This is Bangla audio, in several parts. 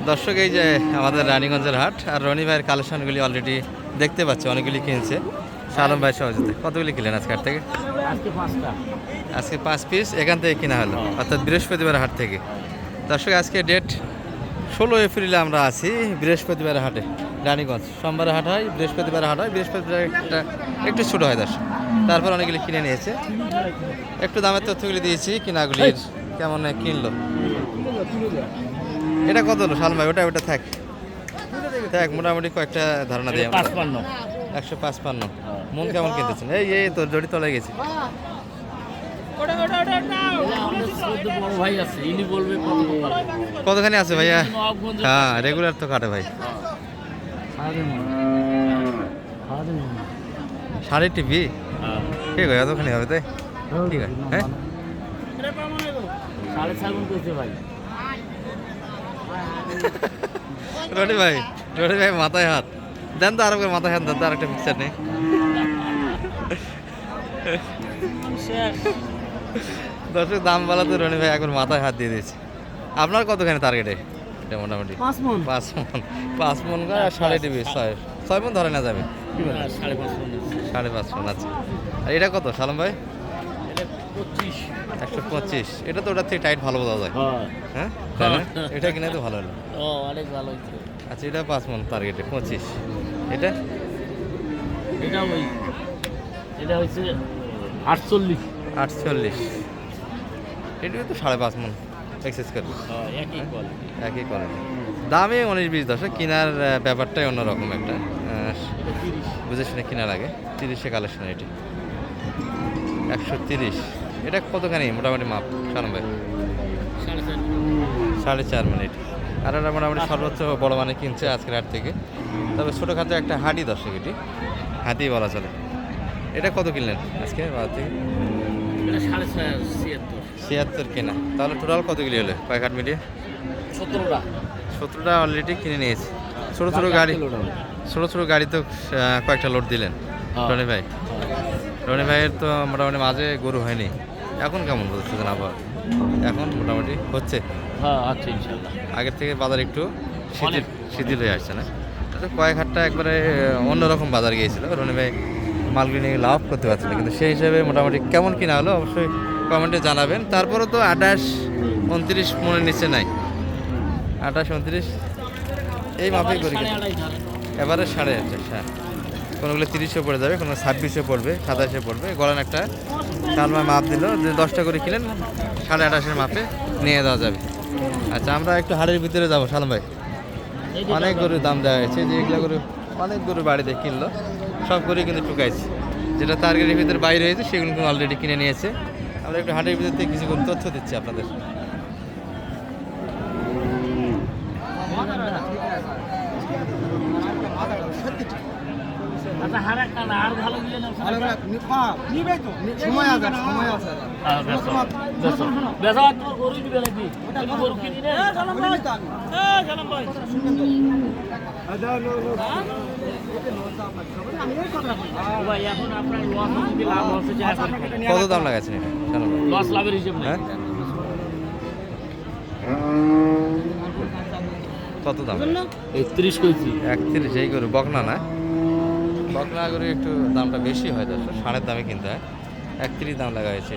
দর্শক, এই যে আমাদের রানীগঞ্জের হাট, আর রনি ভাইয়ের কালেকশনগুলি অলরেডি দেখতে পাচ্ছি, অনেকগুলি কিনছে শালম ভাই সহজতে। কতগুলি কিনলেন আজকে হাট থেকে? আজকে 5 পিস এখান থেকে কেনা হলো, অর্থাৎ বৃহস্পতিবার হাট থেকে। দর্শক, আজকে ডেট 16 এপ্রিলে আমরা আছি বৃহস্পতিবার হাটে রানীগঞ্জ। সোমবারে হাট হয়, বৃহস্পতিবার হাট হয়, বৃহস্পতিবার একটু ছোটো হয় দর্শক। তারপর অনেকগুলি কিনে নিয়েছে, একটু দামের তথ্যগুলি দিয়েছি, কিনাগুলির কেমন কিনলো। এটা কত হলো শালম ভাই? ওটা থাক থাক, মোটামুটি কয়েকটা ধারণা দিয়ে 155। মন কেমন কিনতেছেন? এই তোর জড়ি তলে গেছি। কতখানি আছে ভাইয়া? হ্যাঁ, রেগুলার তো কাটে ভাই। সাড়ে টিভি ঠিক আছে, এতখানি হবে তাই? ঠিক আছে, হ্যাঁ রনি ভাই মাথায় হাত দেন তো, আরো করে মাথায় হাত দেন তো, আর একটা পিকচার নেই। দর্শক, দাম বলা তো রনি ভাই একবার মাথায় হাত দিয়ে দিয়েছে। আপনার কতখানি টার্গেটে? এটা মোটামুটি 5 মন 5 মন আর সাড়ে টিভি 6 মন ধরে না যাবে? 5.5 মন আছে। আর এটা কত শালম ভাই? 125। এটা তো ওটার থেকে টাইট ভালো বোঝা যায়। হ্যাঁ, এটা কিনে তো ভালো হলো। অনেক ভালো। আচ্ছা, এটা 5 মন টার্গেটে 25। এটা হচ্ছে 48। এটা তো 5.5 মন এক্সেস করবে। একই কোয়ালিটি, দামে 19-20। দর্শক, কেনার ব্যাপারটাই অন্যরকম একটা, বুঝে শুনে কেনার আগে। 30-এ কালেকশন এটি 130। এটা কতখানি মোটামুটি মাপ শালম ভাই? 4.5 মিনিট। আর এটা মোটামুটি সর্বোচ্চ বড় মানে কিনছে আজকের হাট থেকে। তবে ছোটোখাটো একটা হাঁটি দর্শক, এটি হাতি বলা চলে। এটা কত কিনলেন আজকে বাজার থেকে? 76 কেনা। তাহলে টোটাল কতগুলি হলো কয়েক হাট মিলিয়ে? 17টা অলরেডি কিনে নিয়েছি। ছোটো ছোটো গাড়ি তো কয়েকটা লোড দিলেন রনি ভাই। রনি ভাইয়ের তো মোটামুটি মাঝে গরু হয়নি, এখন কেমন বলতেছেন আবার? এখন মোটামুটি হচ্ছে, আচ্ছা ইনশাআল্লাহ। আগের থেকে বাজার একটু শিথিল হয়ে আসছে না? কয়েক হাটটা একবারে অন্যরকম বাজার গিয়েছিল, রনি ভাই মালগুলি নিয়ে লাভ করতে পারছিল, কিন্তু সেই হিসাবে মোটামুটি কেমন কিনা হলো অবশ্যই কমেন্টে জানাবেন। তারপরে তো 28-29 মনের নিচে নাই। 28-29 এই মাপেই করি, এবারে 28.5। হ্যাঁ, কোনোগুলো 30-এ পড়ে যাবে, কোনো 26-এ পড়বে, 27-এ পড়বে। গড়ান একটা শালমায় মাপ দিল যে 10টা করে কিনেন, 28.5-এর মাপে নিয়ে দেওয়া যাবে। আচ্ছা, আমরা একটু হাড়ের ভিতরে যাবো শালম ভাই। অনেক গরুর দাম দেওয়া হয়েছে, যে এগুলো গরু অনেক গরু বাড়িতে কিনলো, সব গরুই কিন্তু টুকাইছে। যেটা টার্গেটের ভিতরে বাইরে হয়েছে সেগুলো কিন্তু অলরেডি কিনে নিয়েছে। আমরা একটু হাটের ভিতর থেকে কিছু তথ্য দিচ্ছি আপনাদের। কত দাম লাগাচ্ছেন এটা? লস লাভের হিসেব নেই। কত দাম? 31 কইছি। 31। এই গরু বকনা না? বকনা গরু একটু দামটা বেশি হয়, দর্শক ষাঁড়ের দামে কিনতে হয়। 31 দাম লাগা হয়েছে।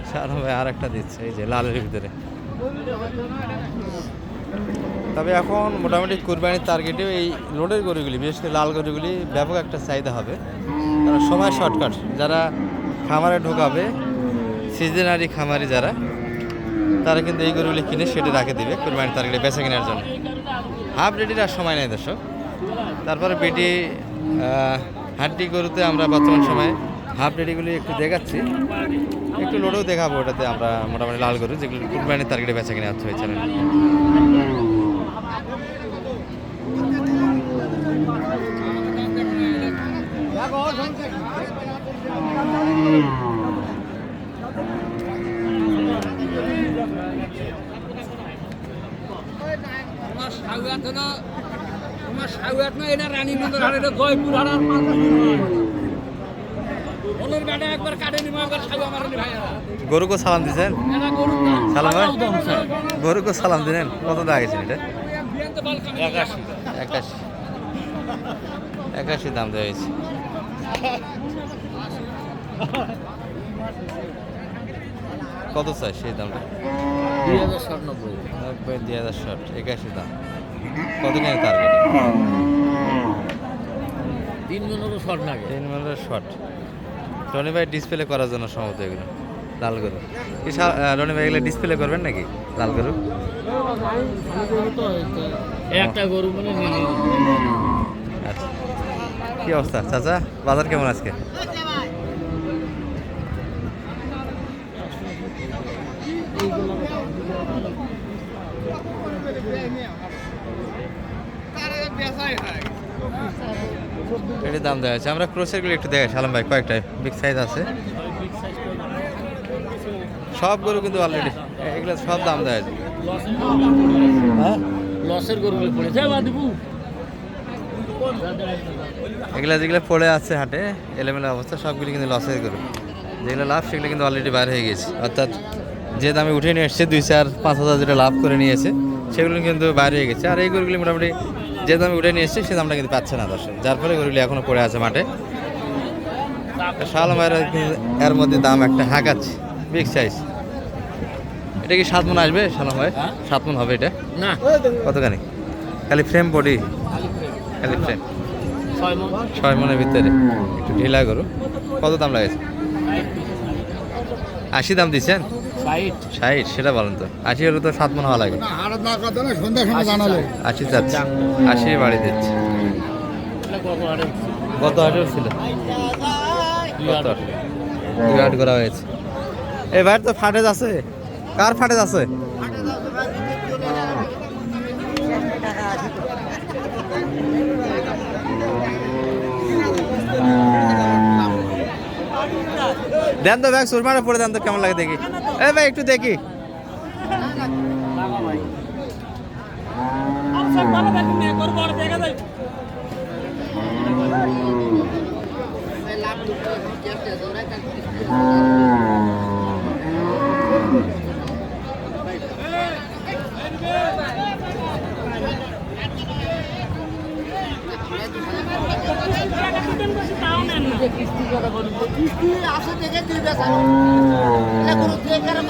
শালম ভাই আর একটা দিচ্ছে, এই যে লালের ভিতরে। তবে এখন মোটামুটি কুরবানির টার্গেটেও এই লোডের গরুগুলি, বিশেষ করে লাল গরুগুলি ব্যাপক একটা চাহিদা হবে, কারণ সময় শর্টকাট। যারা খামারে ঢোকাবে, সিজনারি খামারি যারা, তারা কিন্তু এই গরুগুলি কিনে সেটে রাখে দেবে কুরবানির টার্গেটে বেচা কেনার জন্য। হাফ রেডির আর সময় নেই দর্শক। তারপরে বেটি হাড্ডি গরুতে আমরা বর্তমান সময়ে হাফ রেডিগুলি একটু দেখাচ্ছি, একটু লোডেও দেখাবো। ওটাতে আমরা মোটামুটি লাল গরু যেগুলো কুরবানির টার্গেটে বেচা কেনা হয়েছে। গরুকে সালাম দিচ্ছেন? সালাম ভাই, গরুকে সালাম দিলেন। কত দাম গেছেন এটা? 81 81 81 দাম দেওয়া হয়েছে। কত চাই সেই দামটা? 2097 2060 81 দাম। কত কেন টার্গেট? 3 মিনিটও শর্ট লাগে। 3 মিনিটের শর্ট। রনি ভাই ডিসপ্লে করার জন্য সম্ভবত এগুলো লাল গরু কি রনি ভাই এগুলো ডিসপ্লে করবেন নাকি লাল গরু? একটা গরু মানে নিয়ে আচ্ছা, কি অবস্থা চাচা, বাজার কেমন আজকে? এটার দাম দেওয়া আছে। আমরা ক্রোসেরগুলো একটু দেখাই সালাম ভাই, কয়েকটা বিগ সাইজ আছে সব গরু কিন্তু অলরেডি এগুলো সব দাম দেওয়া আছে। হ্যাঁ লসের গরুগুলো পড়েছে বাদিবু এগুলা যেগুলো পড়ে আছে হাটে এলোমেলো অবস্থা সবগুলি কিন্তু লসের গরু। যেগুলো লাভ সেগুলো কিন্তু অলরেডি বাইরে হয়ে গেছে, অর্থাৎ যে দামে উঠে নিয়ে এসছে 2-4-5 হাজার যেটা লাভ করে নিয়েছে সেগুলো কিন্তু বাইরে হয়ে গেছে। আর এই গরুগুলি মোটামুটি যে দামে উঠে নিয়ে এসছে সে দামটা কিন্তু পাচ্ছে না দর্শক, যার ফলে গরুগুলি এখনও পড়ে আছে মাঠে। শাল মায়ের এর মধ্যে দাম একটা হাঁকাচ্ছে বিগ সাইজ। এটা কি 7 মণ আসবে শালাম ভাই? 7 মণ হবে এটা? না কতখানি? খালি ফ্রেম বডি, খালি ফ্রেম 6 মণের ভিতরে একটু ঢিলা গরু। কত দাম লাগেছে? 80 দাম দিচ্ছেন? 60 সেটা বলেন তো। 80 হলে তো 7 মণ হওয়া লাগে। 80 যাচ্ছে, 80 বাড়ি দিচ্ছে। কত হাটের ছিল? 2 হাট করা হয়েছে। এবার তো ফাটেজ আছে, কার ফাটেজ আছে? দেন তো ব্যাগ সুরমাটা পরে দেন তো কেমন লাগে দেখি। এ ভাই একটু দেখি।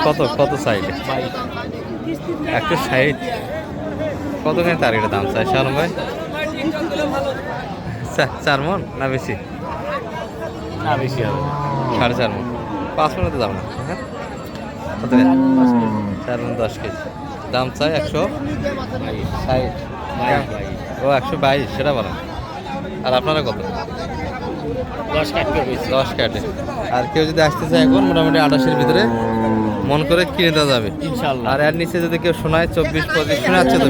কত কত সাইড? 160। কতখানি তার এটা দাম চাই শালম ভাই? 4 মণ না বেশি? না বেশি হবে 4.5 মণ। 5 মণে তো দাম না, হ্যাঁ কত? 4 মণ 10 কেজি দাম চাই 160। ও 122 সেটা বলেন। আর আপনারা কত? 10 কাটে। আর কেউ যদি আসতে চায় এখন মোটামুটি 28-এর ভিতরে মন করে কিনে দেওয়া যাবে ইনশাআল্লাহ। আর এর নিচে যদি কেউ শোনায় 24-25 শোনাচ্ছে তো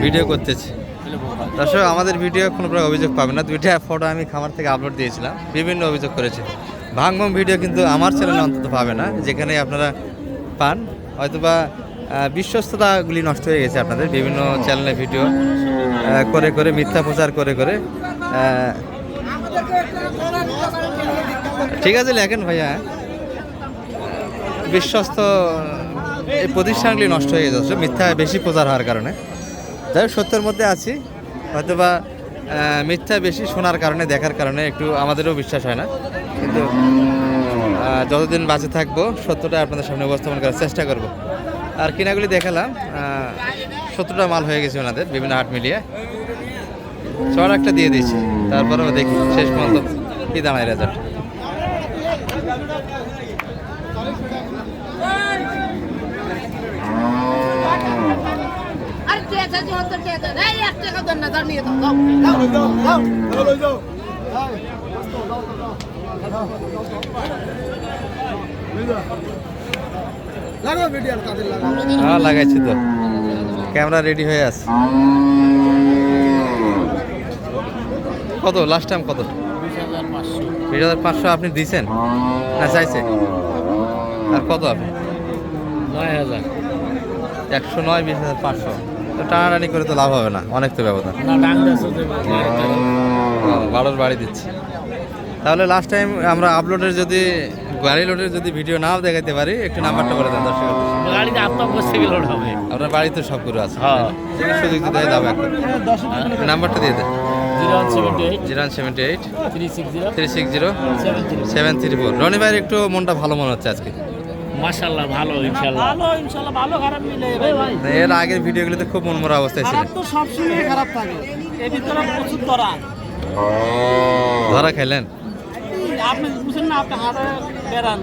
ভিডিও করতেছি দর্শক। আমাদের ভিডিও কোনো প্রকার অভিযোগ পাবে না। 2টা ফটো আমি খামার থেকে আপলোড দিয়েছিলাম, বিভিন্ন অভিযোগ করেছে। ভাঙভাঙ ভিডিও কিন্তু আমার চ্যানেলে অন্তত পাবে না, যেখানে আপনারা পান হয়তোবা বিশ্বস্ততাগুলি নষ্ট হয়ে গেছে আপনাদের। বিভিন্ন চ্যানেলে ভিডিও করে করে মিথ্যা প্রচার করে করে ঠিক আছে লেখেন ভাইয়া, বিশ্বস্ত এই প্রতিষ্ঠানগুলি নষ্ট হয়ে যাচ্ছে মিথ্যা বেশি প্রচার হওয়ার কারণে। যাই হোক সত্যের মধ্যে আছি, হয়তোবা মিথ্যা বেশি শোনার কারণে দেখার কারণে একটু আমাদেরও বিশ্বাস হয় না, কিন্তু যতদিন বাঁচে থাকবো সত্যটা আপনাদের সামনে উপস্থাপন করার চেষ্টা করব। আর কিনাগুলি দেখালাম 70টা মাল হয়ে গেছে ওনাদের বিভিন্ন হাট মিলিয়ে। চড় একটা দিয়ে দিয়েছি, তারপরেও দেখি শেষ পর্যন্ত কি দাঁড়ায় রেজাল্ট। হ্যাঁ লাগাইছি তো, ক্যামেরা রেডি হয়ে আছে। কত লাস্ট টাইম কত? 20,500 আপনি দিয়েছেন না চাইছে? আর কত আপনি? 9,000। 109 20,500 তো টানাটানি করে তো লাভ হবে না, অনেক তো ব্যবধান। বাড়োর বাড়ি দিচ্ছি। তাহলে লাস্ট টাইম আমরা আপলোডের যদি গাড়ি লোডের যদি ভিডিও নাও দেখাতে পারি একটু নাম্বারটা বলে দেন দর্শক। গাড়িতে আপনার বসে গেল হবে। আপনার বাড়িতে সব গরু আছে, হ্যাঁ। সুযোগ দিতে হয় দাও এখন নাম্বারটা দিয়ে দেন। 0178 078 360 360 73 734। রনি ভাইয়ের একটু মনটা ভালো মনে হচ্ছে আজকে। মাশাআল্লাহ ভালো ইনশাআল্লাহ। ভালো খারাপ মিলে ভাই। এর আগের ভিডিওগুলোতে খুব মনমরা অবস্থায় ছিলেন। খারাপ তো সবসময় খারাপ থাকে, এর ভিতরে প্রচুর ধরা। ধরা খাইলেন, আপনি বুঝেন না, আপনি হাতে বেড়ান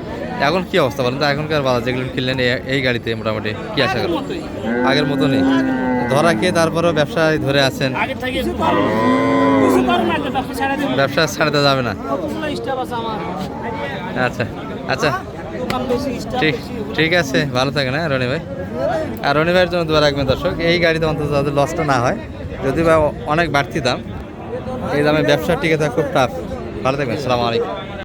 এখন কি অবস্থা বলেন তো? এখনকার বাজার যেগুলো কিনলেন এই গাড়িতে মোটামুটি কি আশা করেন? মতোই। আগের মতো নেই, ধরা খেয়ে তারপরেও ব্যবসায় ধরে আছেন, আগে থেকে ভালো। কিছু করেন না, ব্যবসা ছাড়া দিন। ব্যবসা ছাড়তে যাবে না। কতগুলো স্টাফ আছে আমার, আচ্ছা আচ্ছা, দোকান বেশি, স্টাফ ঠিক বেশি। ঠিক আছে, ভালো থাকেন হ্যাঁ রনি ভাই। আর রনি ভাইয়ের জন্য দোয়া রাখবেন দর্শক, এই গাড়িতে অন্তত যাদের লসটা না হয়, যদি বা অনেক বাড়তি দাম, এই দামে ব্যবসা টিকে থাকা খুব টাফ। ভালো থাকবেন, সালাম আলাইকুম।